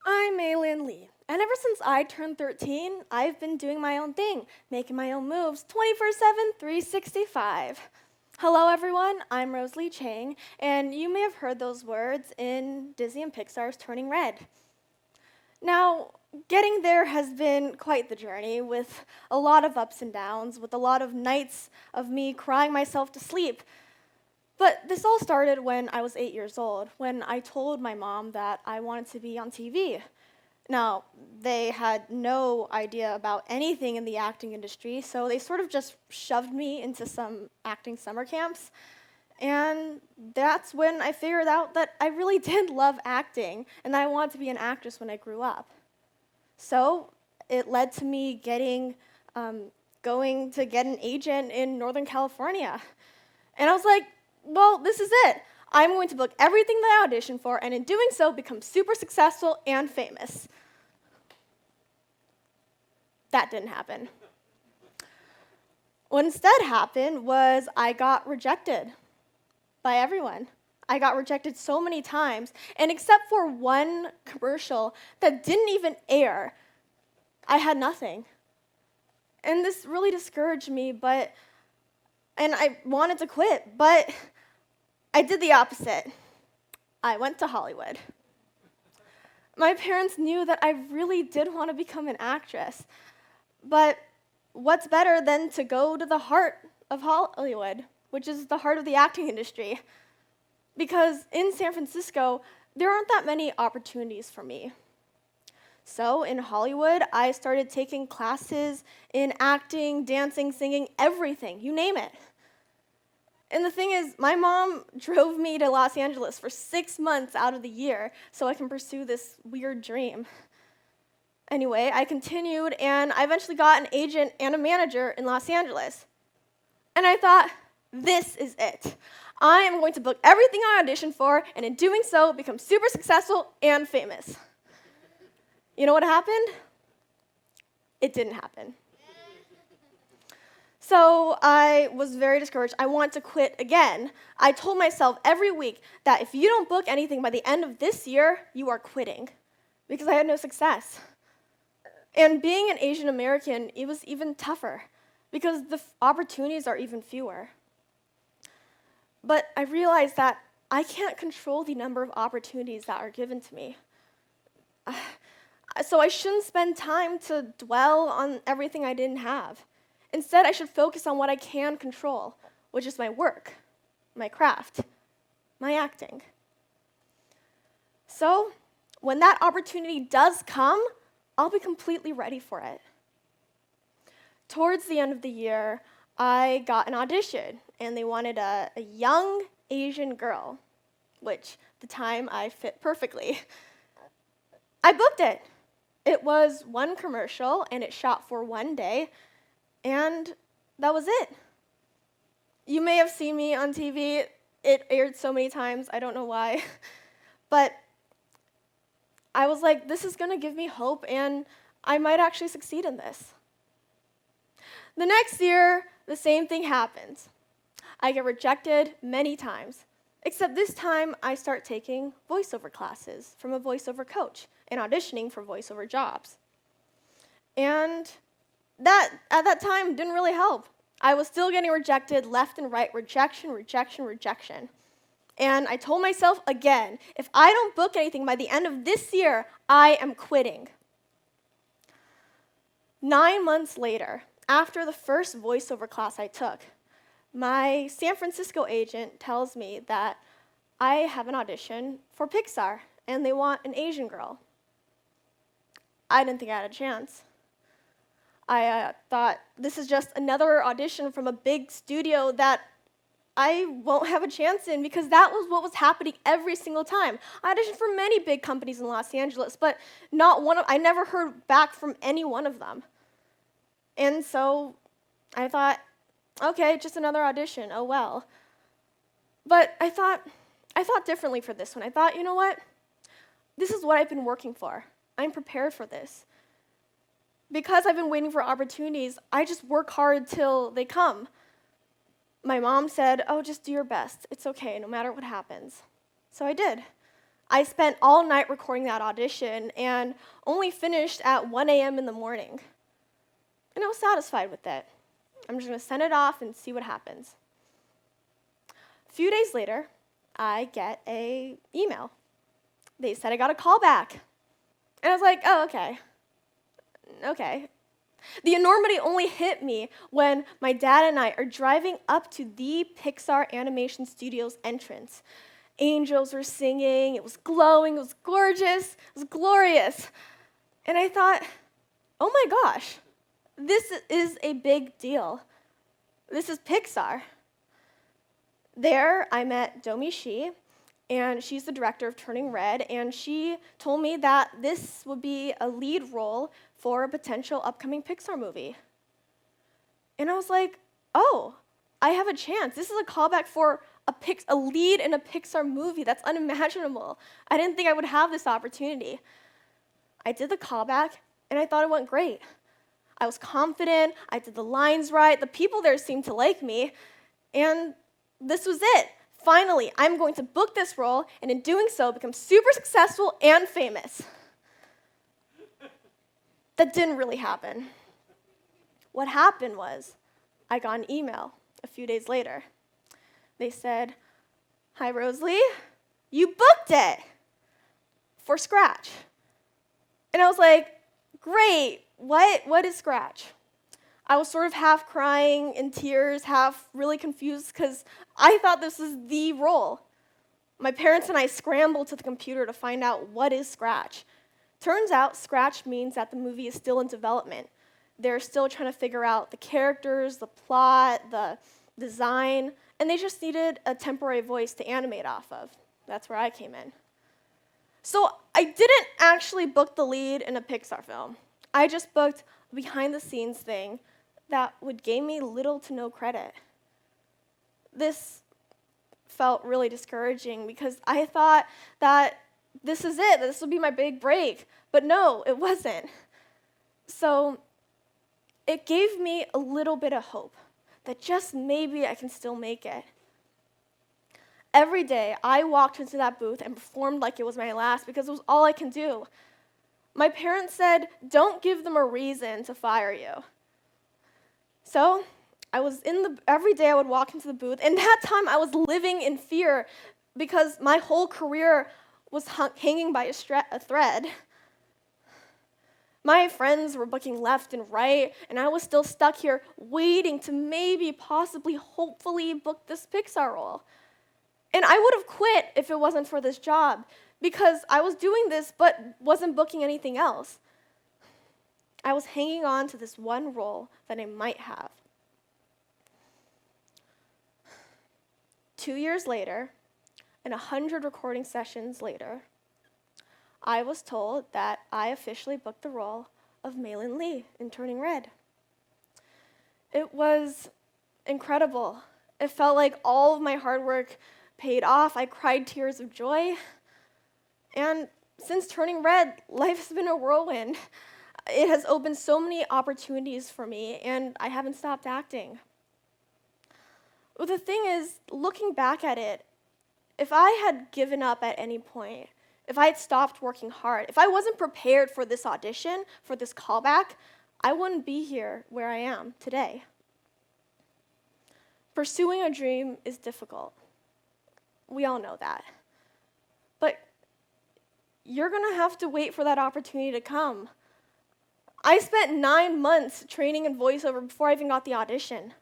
I'm Maylin Lee, and ever since I turned 13, I've been doing my own thing, making my own moves 24/7, 365. Hello everyone, I'm Rosalie Chiang, and you may have heard those words in Disney and Pixar's Turning Red. Now, getting there has been quite the journey, with a lot of ups and downs, with a lot of nights of me crying myself to sleep. But this all started when I was 8 years old, when I told my mom that I wanted to be on TV. Now, they had no idea about anything in the acting industry, so they sort of just shoved me into some acting summer camps. And that's when I figured out that I really did love acting, and I wanted to be an actress when I grew up. So it led to me going to get an agent in Northern California. And I was like, well, this is it. I'm going to book everything that I auditioned for, and in doing so, become super successful and famous. That didn't happen. What instead happened was I got rejected by everyone. I got rejected so many times, and except for one commercial that didn't even air, I had nothing. And this really discouraged me, and I wanted to quit, but I did the opposite. I went to Hollywood. My parents knew that I really did want to become an actress, but what's better than to go to the heart of Hollywood, which is the heart of the acting industry? Because in San Francisco, there aren't that many opportunities for me. So in Hollywood, I started taking classes in acting, dancing, singing, everything, you name it. And the thing is, my mom drove me to Los Angeles for 6 months out of the year so I can pursue this weird dream. Anyway, I continued, and I eventually got an agent and a manager in Los Angeles. And I thought, this is it. I am going to book everything I auditioned for, and in doing so, become super successful and famous. You know what happened? It didn't happen. So I was very discouraged. I wanted to quit again. I told myself every week that if you don't book anything by the end of this year, you are quitting, because I had no success. And being an Asian American, it was even tougher, because the opportunities are even fewer. But I realized that I can't control the number of opportunities that are given to me. So I shouldn't spend time to dwell on everything I didn't have. Instead, I should focus on what I can control, which is my work, my craft, my acting. So when that opportunity does come, I'll be completely ready for it. Towards the end of the year, I got an audition, and they wanted a young Asian girl, which at the time I fit perfectly. I booked it. It was one commercial, and it shot for one day, and that was it. You may have seen me on TV. It aired so many times, I don't know why. But I was like, this is going to give me hope, and I might actually succeed in this. The next year, the same thing happens. I get rejected many times, except this time I start taking voiceover classes from a voiceover coach and auditioning for voiceover jobs. And that, at that time, didn't really help. I was still getting rejected left and right, rejection, rejection, rejection. And I told myself again, if I don't book anything by the end of this year, I am quitting. 9 months later, after the first voiceover class I took, my San Francisco agent tells me that I have an audition for Pixar, and they want an Asian girl. I didn't think I had a chance. I thought, this is just another audition from a big studio that I won't have a chance in, because that was what was happening every single time. I auditioned for many big companies in Los Angeles, but I never heard back from any one of them. And so I thought, okay, just another audition, oh well. But I thought differently for this one. I thought, you know what? This is what I've been working for. I'm prepared for this. Because I've been waiting for opportunities, I just work hard till they come. My mom said, oh, just do your best. It's okay, no matter what happens. So I did. I spent all night recording that audition and only finished at 1 a.m. in the morning. And I was satisfied with it. I'm just going to send it off and see what happens. A few days later, I get an email. They said I got a call back. And I was like, oh, okay. The enormity only hit me when my dad and I are driving up to the Pixar Animation Studios entrance. Angels were singing, it was glowing, it was gorgeous, it was glorious. And I thought, oh my gosh, this is a big deal. This is Pixar. There, I met Domi Shi, and she's the director of Turning Red, and she told me that this would be a lead role for a potential upcoming Pixar movie. And I was like, oh, I have a chance. This is a callback for a lead in a Pixar movie. That's unimaginable. I didn't think I would have this opportunity. I did the callback, and I thought it went great. I was confident, I did the lines right, the people there seemed to like me, and this was it. Finally, I'm going to book this role, and in doing so, become super successful and famous. That didn't really happen. What happened was, I got an email a few days later. They said, hi, Rosalie, you booked it for Scratch. And I was like, great, what is Scratch? I was sort of half crying in tears, half really confused, because I thought this was the role. My parents and I scrambled to the computer to find out what is Scratch. Turns out Scratch means that the movie is still in development. They're still trying to figure out the characters, the plot, the design, and they just needed a temporary voice to animate off of. That's where I came in. So I didn't actually book the lead in a Pixar film. I just booked a behind-the-scenes thing that would gain me little to no credit. This felt really discouraging because I thought that this is it, that this would be my big break. But no, it wasn't. So it gave me a little bit of hope that just maybe I can still make it. Every day, I walked into that booth and performed like it was my last because it was all I can do. My parents said, don't give them a reason to fire you. So every day I would walk into the booth, and that time I was living in fear because my whole career was hanging by a thread. My friends were booking left and right, and I was still stuck here waiting to maybe, possibly, hopefully book this Pixar role. And I would have quit if it wasn't for this job, because I was doing this but wasn't booking anything else. I was hanging on to this one role that I might have. 2 years later, and 100 recording sessions later, I was told that I officially booked the role of Mei-Lin Lee in Turning Red. It was incredible. It felt like all of my hard work paid off. I cried tears of joy. And since Turning Red, life has been a whirlwind. It has opened so many opportunities for me, and I haven't stopped acting. But the thing is, looking back at it, if I had given up at any point, if I had stopped working hard, if I wasn't prepared for this audition, for this callback, I wouldn't be here where I am today. Pursuing a dream is difficult. We all know that. But you're going to have to wait for that opportunity to come. I spent 9 months training in voiceover before I even got the audition.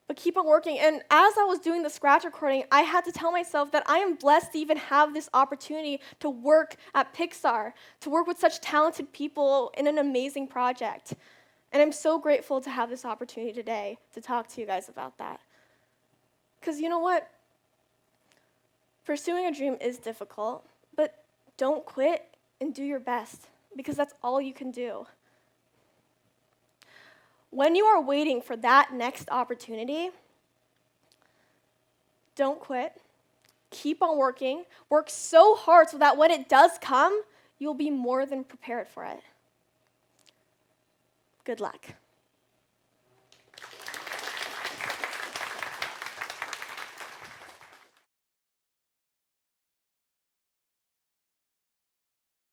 But keep on working. And as I was doing the Scratch recording, I had to tell myself that I am blessed to even have this opportunity to work at Pixar, to work with such talented people in an amazing project. And I'm so grateful to have this opportunity today to talk to you guys about that. Because you know what? Pursuing a dream is difficult, but don't quit and do your best, because that's all you can do. When you are waiting for that next opportunity, don't quit. Keep on working. Work so hard so that when it does come, you'll be more than prepared for it. Good luck.